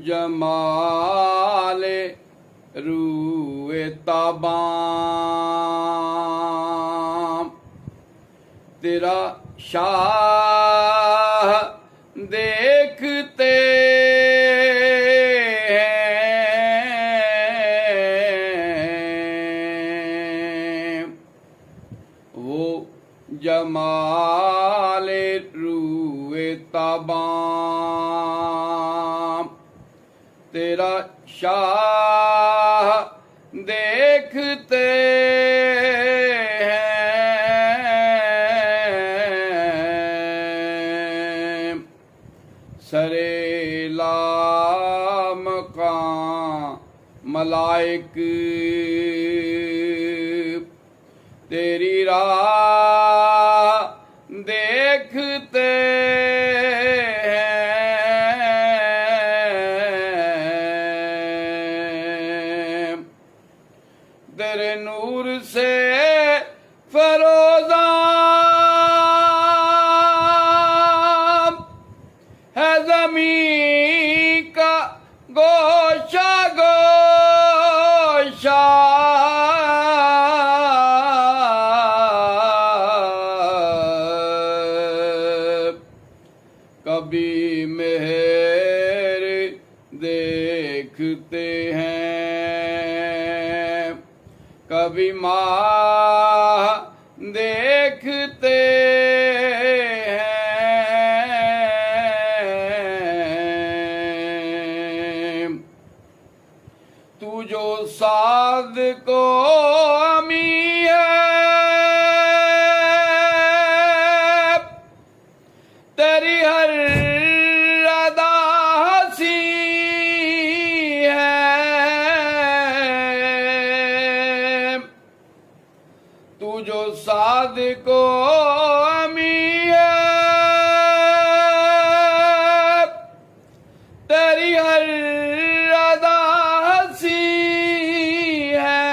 जमाले रूए ताबाम तेरा शाह देखते हैं वो जमाले रूए ताबाम तेरा शाह देखते हैं सरे लाम का मलाइक तेरी राह देखते हैं तेरे नूर से फरोज़ा है ज़मीं का गोशा गोशा कभी मेहर देखते हैं कभी माह देखते हैं तू जो साद को अमी है तेरी हर अदा हंसी है तू जो साद को अमी है तेरी हर अदा हंसी है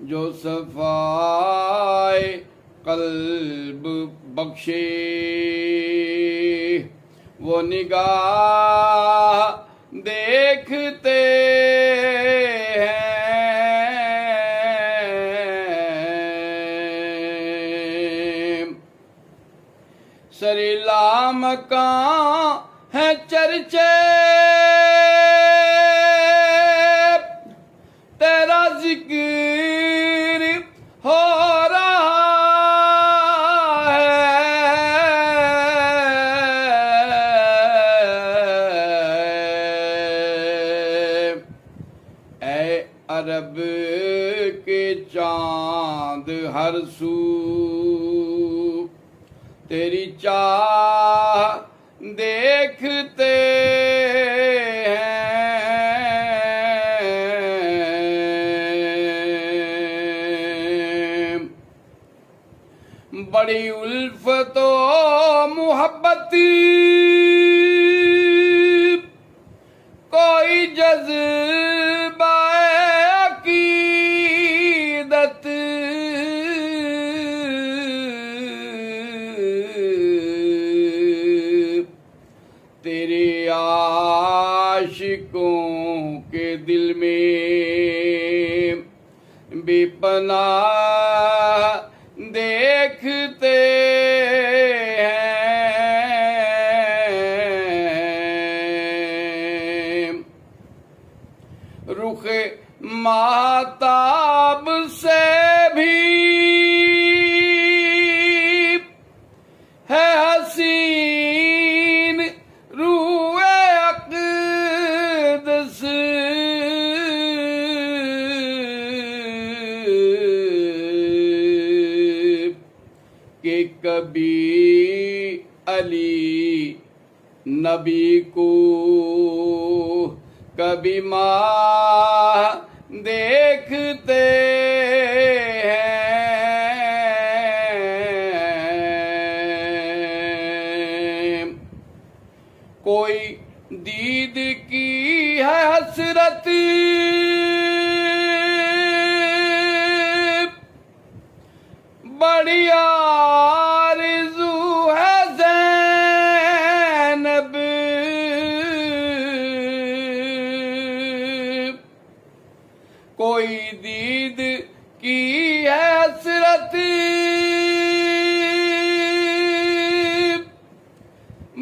जो सफाए कल्ब बख्शे वो निगाह देखते हैं सरीलाम का है चर्चे तेरा जिक्र हो रहा है ऐ अरब के चांद हर सू तेरी चाह देखते हैं बड़ी उल्फतो मोहब्बत कोई जज्बा अकीदत तेरे आशिकों के दिल में बेपनाह देखते हैं रुख माताब से भी है हसीन रूए अक़दस कि कभी अली नबी को कभी माँ देखते हैं कोई दीद की है हसरत बड़ी कोई दीद की है हसरत,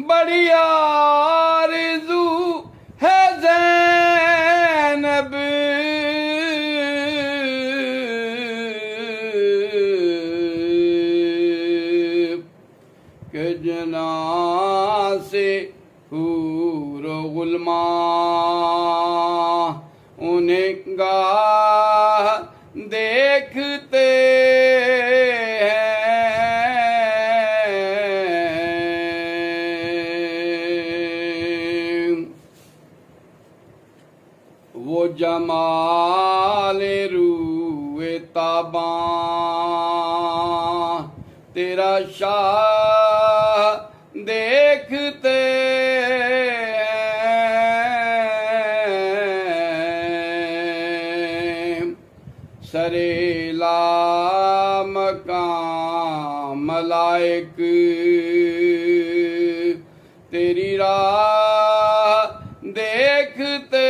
बड़ी आरज़ू है ज़ैनब, के जना से हूर गुलमा उन्हें गाह देखते हैं। वो जमाल रूए ताबा तेरा शाह देखते हैं। सरेला मकाम मलाइक तेरी राह देखते